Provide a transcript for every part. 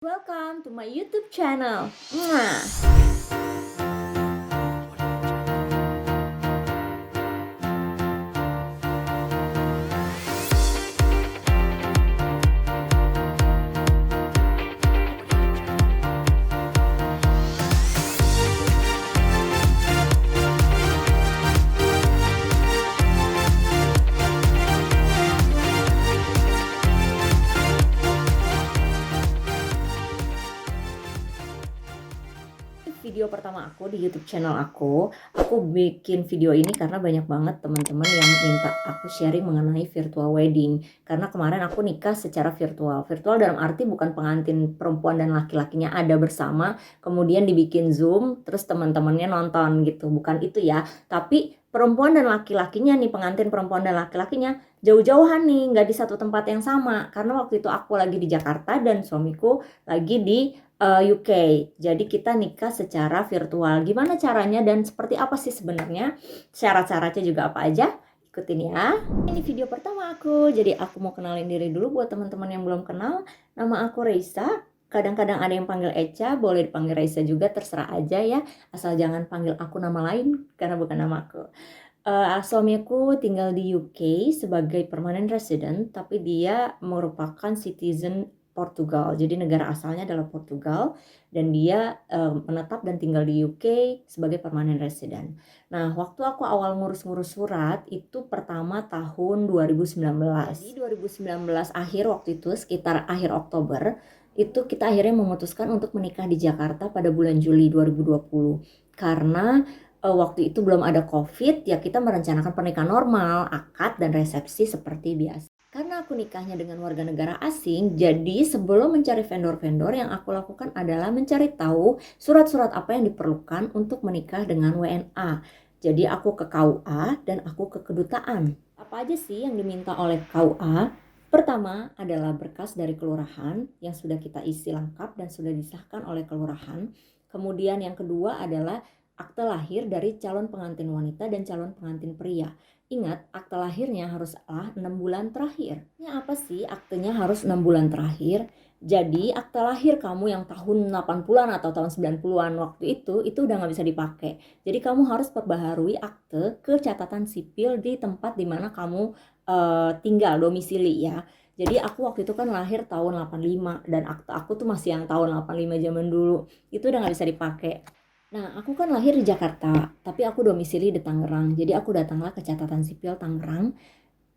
Welcome to my YouTube channel. Mwah. Video pertama aku di YouTube channel aku bikin video ini karena banyak banget teman-teman yang minta aku sharing mengenai virtual wedding. Karena kemarin aku nikah secara virtual. Virtual dalam arti bukan pengantin perempuan dan laki-lakinya ada bersama, kemudian dibikin Zoom, terus teman-temannya nonton gitu. Bukan itu ya, tapi perempuan dan laki-lakinya nih, pengantin perempuan dan laki-lakinya jauh-jauhan nih, nggak di satu tempat yang sama. Karena waktu itu aku lagi di Jakarta dan suamiku lagi di UK. Jadi kita nikah secara virtual. Gimana caranya dan seperti apa sih sebenarnya? Syarat-syaratnya juga apa aja? Ikutin ya. Ini video pertama aku. Jadi aku mau kenalin diri dulu buat teman-teman yang belum kenal. Nama aku Reisa. Kadang-kadang ada yang panggil Echa, boleh dipanggil Reisa juga, terserah aja ya. Asal jangan panggil aku nama lain karena bukan namaku. Suamiku tinggal di UK sebagai permanent resident, tapi dia merupakan citizen Portugal. Jadi negara asalnya adalah Portugal dan dia menetap dan tinggal di UK sebagai permanent resident. Nah, waktu aku awal ngurus-ngurus surat itu pertama tahun 2019. Jadi 2019 akhir waktu itu sekitar akhir Oktober itu kita akhirnya memutuskan untuk menikah di Jakarta pada bulan Juli 2020. Karena waktu itu belum ada COVID, ya kita merencanakan pernikahan normal, akad dan resepsi seperti biasa. Karena aku nikahnya dengan warga negara asing, jadi sebelum mencari vendor-vendor, yang aku lakukan adalah mencari tahu surat-surat apa yang diperlukan untuk menikah dengan WNA. Jadi aku ke KUA dan aku ke kedutaan. Apa aja sih yang diminta oleh KUA? Pertama adalah berkas dari kelurahan yang sudah kita isi lengkap dan sudah disahkan oleh kelurahan. Kemudian yang kedua adalah akte lahir dari calon pengantin wanita dan calon pengantin pria. Ingat, akte lahirnya haruslah 6 bulan terakhir. Ini apa sih aktenya harus 6 bulan terakhir? Jadi akte lahir kamu yang tahun 80-an atau tahun 90-an waktu itu udah gak bisa dipakai. Jadi kamu harus perbaharui akte ke catatan sipil di tempat dimana kamu tinggal, domisili ya. Jadi aku waktu itu kan lahir tahun 85 dan akte aku tuh masih yang tahun 85 zaman dulu. Itu udah gak bisa dipakai. Nah, aku kan lahir di Jakarta, tapi aku domisili di Tangerang. Jadi aku datanglah ke catatan sipil Tangerang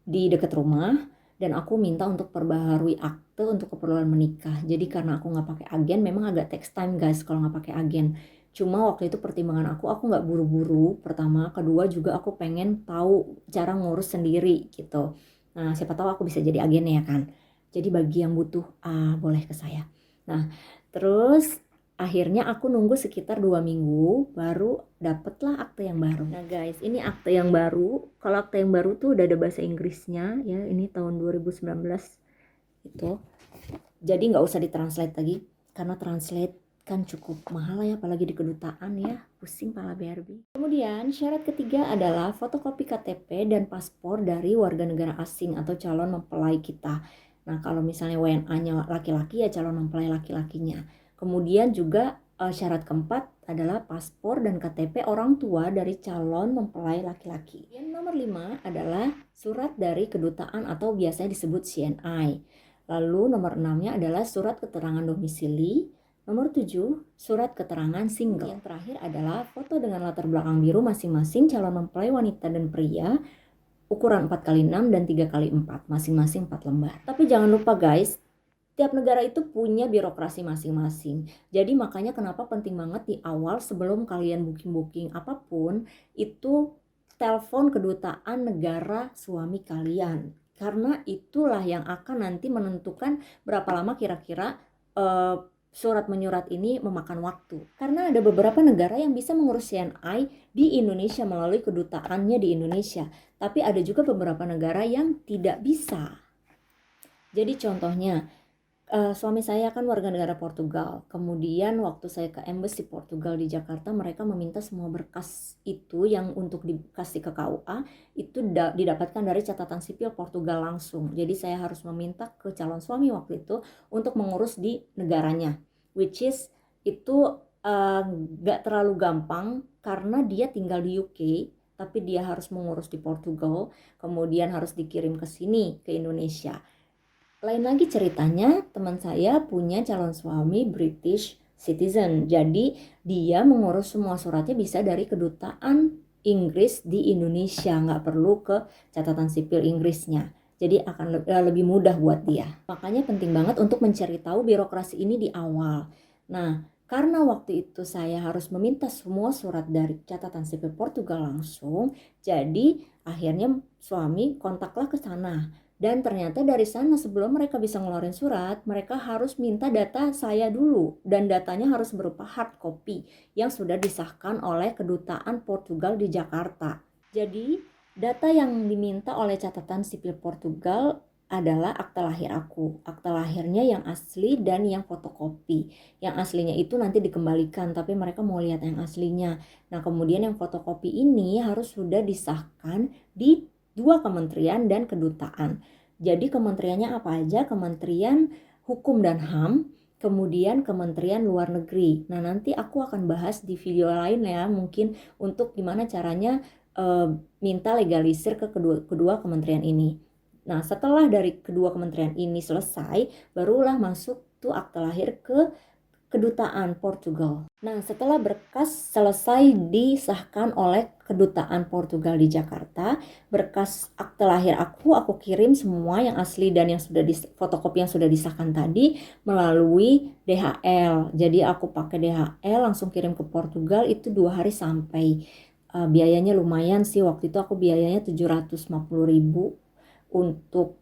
di dekat rumah dan aku minta untuk perbaharui akte untuk keperluan menikah. Jadi karena aku nggak pakai agen, memang agak takes time guys kalau nggak pakai agen. Cuma waktu itu pertimbangan aku nggak buru-buru. Pertama, kedua juga aku pengen tahu cara ngurus sendiri gitu. Nah, siapa tahu aku bisa jadi agen ya kan. Jadi bagi yang butuh, boleh ke saya. Nah, terus akhirnya aku nunggu sekitar 2 minggu baru dapetlah akte yang baru. Nah guys, ini akte yang baru. Kalau akte yang baru tuh udah ada bahasa Inggrisnya ya. Ini tahun 2019 itu. Jadi nggak usah ditranslate lagi karena translate kan cukup mahal ya, apalagi di kedutaan ya, pusing pala BRB. Kemudian syarat ketiga adalah fotokopi KTP dan paspor dari warga negara asing atau calon mempelai kita. Nah kalau misalnya WNA-nya laki-laki ya calon mempelai laki-lakinya. Kemudian juga syarat keempat adalah paspor dan KTP orang tua dari calon mempelai laki-laki. Yang nomor 5 adalah surat dari kedutaan atau biasanya disebut CNI. Lalu nomor 6-nya adalah surat keterangan domisili. Nomor 7, surat keterangan single. Yang terakhir adalah foto dengan latar belakang biru masing-masing calon mempelai wanita dan pria, ukuran 4x6 dan 3x4, masing-masing 4 lembar. Tapi jangan lupa guys, tiap negara itu punya birokrasi masing-masing. Jadi makanya kenapa penting banget di awal sebelum kalian booking-booking apapun, itu telepon kedutaan negara suami kalian. Karena itulah yang akan nanti menentukan berapa lama kira-kira surat menyurat ini memakan waktu. Karena ada beberapa negara yang bisa mengurus CNI di Indonesia melalui kedutaannya di Indonesia. Tapi ada juga beberapa negara yang tidak bisa. Jadi contohnya, Suami saya kan warga negara Portugal. Kemudian waktu saya ke Embassy Portugal di Jakarta, mereka meminta semua berkas itu yang untuk dikasih ke KUA itu didapatkan dari catatan sipil Portugal langsung. Jadi saya harus meminta ke calon suami waktu itu untuk mengurus di negaranya, which is itu gak terlalu gampang karena dia tinggal di UK, tapi dia harus mengurus di Portugal, kemudian harus dikirim ke sini, ke Indonesia. Lain lagi ceritanya, teman saya punya calon suami British citizen. Jadi dia mengurus semua suratnya bisa dari kedutaan Inggris di Indonesia, nggak perlu ke catatan sipil Inggrisnya. Jadi akan lebih mudah buat dia. Makanya penting banget untuk mencari tahu birokrasi ini di awal. Nah, karena waktu itu saya harus meminta semua surat dari catatan sipil Portugal langsung, jadi akhirnya suami kontaklah ke sana. Dan ternyata dari sana sebelum mereka bisa ngeluarin surat, mereka harus minta data saya dulu. Dan datanya harus berupa hard copy yang sudah disahkan oleh kedutaan Portugal di Jakarta. Jadi data yang diminta oleh catatan sipil Portugal adalah akta lahir aku. Akta lahirnya yang asli dan yang fotokopi. Yang aslinya itu nanti dikembalikan, tapi mereka mau lihat yang aslinya. Nah, kemudian yang fotokopi ini harus sudah disahkan di 2 kementerian dan kedutaan. Jadi kementeriannya apa aja? Kementerian Hukum dan HAM, kemudian Kementerian Luar Negeri. Nah, nanti aku akan bahas di video lain ya, mungkin untuk gimana caranya minta legalisir ke kedua kementerian ini. Nah, setelah dari kedua kementerian ini selesai, barulah masuk tuh akta lahir ke kedutaan Portugal. Nah, setelah berkas selesai disahkan oleh kedutaan Portugal di Jakarta, berkas akte lahir aku kirim semua yang asli dan yang sudah fotokopi yang sudah disahkan tadi melalui DHL. Jadi aku pakai DHL langsung kirim ke Portugal, itu 2 hari sampai. Biayanya lumayan sih, waktu itu aku biayanya 750.000 untuk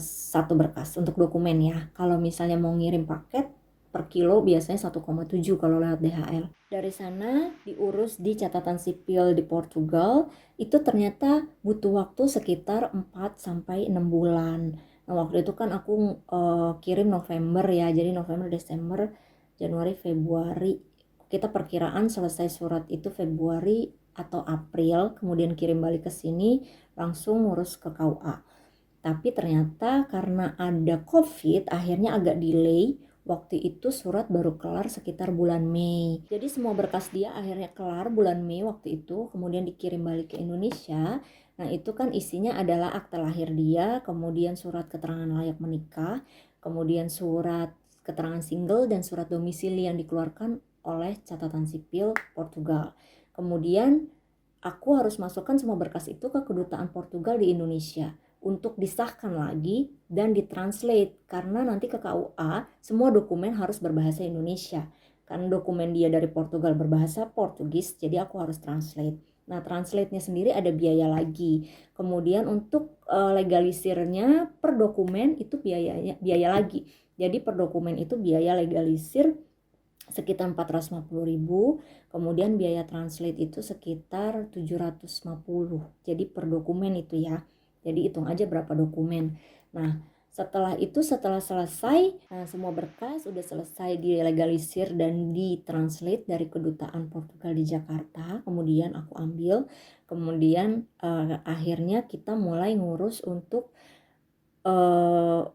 satu berkas, untuk dokumen ya. Kalau misalnya mau ngirim paket per kilo biasanya 1,7 kalau lewat DHL. Dari sana diurus di catatan sipil di Portugal, itu ternyata butuh waktu sekitar 4 sampai 6 bulan. Nah, waktu itu kan aku kirim November ya, jadi November, Desember, Januari, Februari. Kita perkiraan selesai surat itu Februari atau April, kemudian kirim balik ke sini, langsung ngurus ke KUA. Tapi ternyata karena ada COVID, akhirnya agak delay. Waktu itu surat baru kelar sekitar bulan Mei. Jadi semua berkas dia akhirnya kelar bulan Mei waktu itu, kemudian dikirim balik ke Indonesia. Nah, itu kan isinya adalah akta lahir dia, kemudian surat keterangan layak menikah, kemudian surat keterangan single dan surat domisili yang dikeluarkan oleh catatan sipil Portugal. Kemudian aku harus masukkan semua berkas itu ke kedutaan Portugal di Indonesia untuk disahkan lagi dan ditranslate, karena nanti ke KUA semua dokumen harus berbahasa Indonesia. Karena dokumen dia dari Portugal berbahasa Portugis, jadi aku harus translate. Nah, translate-nya sendiri ada biaya lagi. Kemudian untuk legalisirnya per dokumen itu biaya lagi. Jadi per dokumen itu biaya legalisir sekitar 450.000, kemudian biaya translate itu sekitar 750. Jadi per dokumen itu ya. Jadi hitung aja berapa dokumen. Nah, setelah selesai, semua berkas udah selesai dilegalisir dan ditranslate dari kedutaan Portugal di Jakarta. Kemudian aku ambil, kemudian akhirnya kita mulai ngurus untuk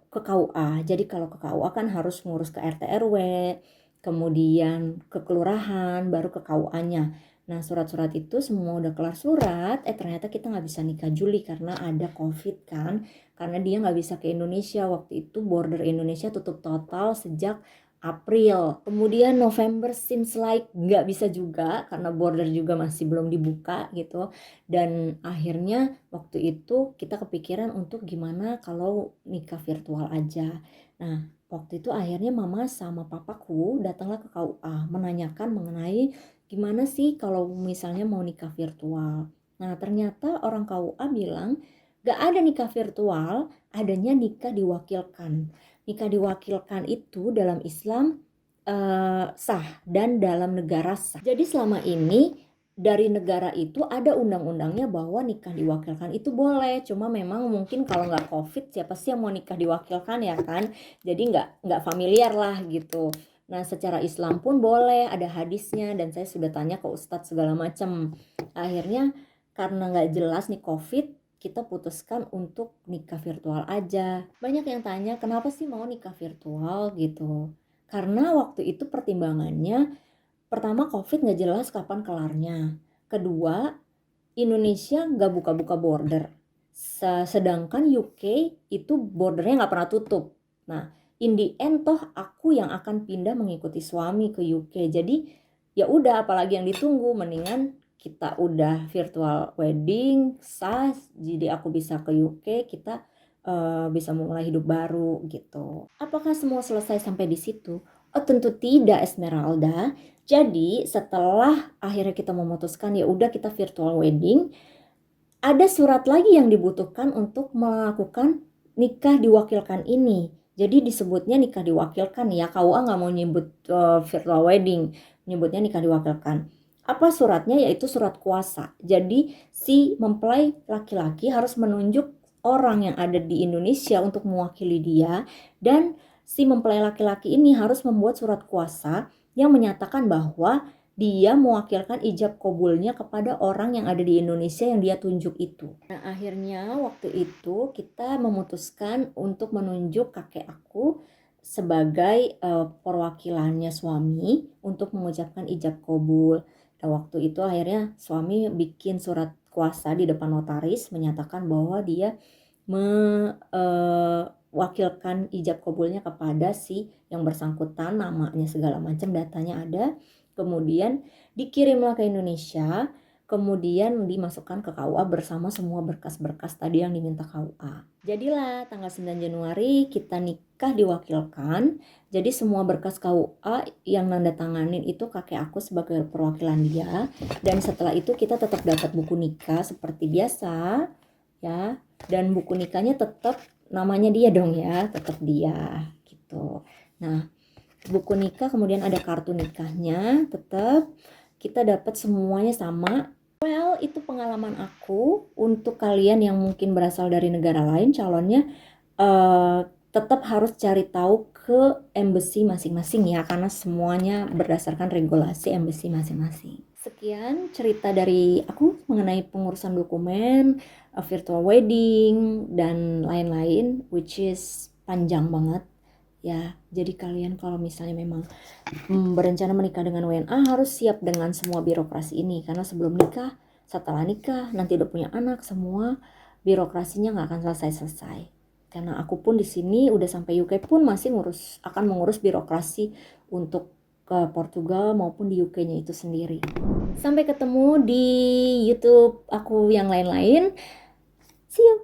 ke KUA. Jadi kalau ke KUA kan harus ngurus ke RT RW, kemudian ke kelurahan, baru ke KUA-nya. Nah, surat-surat itu semua udah kelar surat, ternyata kita nggak bisa nikah Juli karena ada COVID kan, karena dia nggak bisa ke Indonesia. Waktu itu border Indonesia tutup total sejak April. Kemudian November seems like nggak bisa juga karena border juga masih belum dibuka gitu. Dan akhirnya waktu itu kita kepikiran untuk gimana kalau nikah virtual aja. Nah, waktu itu akhirnya mama sama papaku datanglah ke KUA menanyakan mengenai gimana sih kalau misalnya mau nikah virtual. Nah, ternyata orang KUA bilang gak ada nikah virtual, adanya nikah diwakilkan. Nikah diwakilkan itu dalam Islam sah dan dalam negara sah. Jadi selama ini dari negara itu ada undang-undangnya bahwa nikah diwakilkan itu boleh, cuma memang mungkin kalau nggak COVID siapa sih yang mau nikah diwakilkan ya kan, jadi nggak familiar lah gitu. Nah secara Islam pun boleh, ada hadisnya, dan saya sudah tanya ke ustadz segala macam. Akhirnya karena nggak jelas nih COVID, kita putuskan untuk nikah virtual aja. Banyak yang tanya kenapa sih mau nikah virtual gitu, karena waktu itu pertimbangannya, pertama COVID nggak jelas kapan kelarnya. Kedua, Indonesia nggak buka-buka border. Sedangkan UK itu bordernya nggak pernah tutup. Nah, in the end toh aku yang akan pindah mengikuti suami ke UK. Jadi ya udah, apalagi yang ditunggu, mendingan kita udah virtual wedding sah, jadi aku bisa ke UK, kita bisa memulai hidup baru gitu. Apakah semua selesai sampai di situ? Oh tentu tidak, Esmeralda. Jadi setelah akhirnya kita memutuskan ya udah kita virtual wedding, ada surat lagi yang dibutuhkan untuk melakukan nikah diwakilkan ini. Jadi disebutnya nikah diwakilkan ya, KUA nggak mau nyebut virtual wedding, nyebutnya nikah diwakilkan. Apa suratnya? Yaitu surat kuasa. Jadi si mempelai laki-laki harus menunjuk orang yang ada di Indonesia untuk mewakili dia, dan si mempelai laki-laki ini harus membuat surat kuasa yang menyatakan bahwa dia mewakilkan ijab kabulnya kepada orang yang ada di Indonesia yang dia tunjuk itu. Nah akhirnya waktu itu kita memutuskan untuk menunjuk kakek aku sebagai perwakilannya suami untuk mengucapkan ijab kabul. Nah waktu itu akhirnya suami bikin surat kuasa di depan notaris menyatakan bahwa dia mewakilkan ijab kabulnya kepada si yang bersangkutan, namanya segala macam, datanya ada. Kemudian dikirimlah ke Indonesia, kemudian dimasukkan ke KUA bersama semua berkas-berkas tadi yang diminta KUA. Jadilah tanggal 9 Januari kita nikah diwakilkan. Jadi semua berkas KUA yang nanda tanganin itu kakek aku sebagai perwakilan dia. Dan setelah itu kita tetap dapat buku nikah seperti biasa ya. Dan buku nikahnya tetap namanya dia dong ya, tetap dia gitu. Nah buku nikah, kemudian ada kartu nikahnya, tetap kita dapat semuanya sama. Well, itu pengalaman aku. Untuk kalian yang mungkin berasal dari negara lain, calonnya tetap harus cari tahu ke embassy masing-masing ya, karena semuanya berdasarkan regulasi embassy masing-masing. Sekian cerita dari aku mengenai pengurusan dokumen, virtual wedding, dan lain-lain, which is panjang banget ya. Jadi kalian kalau misalnya memang berencana menikah dengan WNA harus siap dengan semua birokrasi ini, karena sebelum nikah, setelah nikah, nanti udah punya anak, semua birokrasinya nggak akan selesai-selesai. Karena aku pun di sini udah sampai UK pun masih akan mengurus birokrasi untuk ke Portugal maupun di UK-nya itu sendiri. Sampai ketemu di YouTube aku yang lain-lain. See you.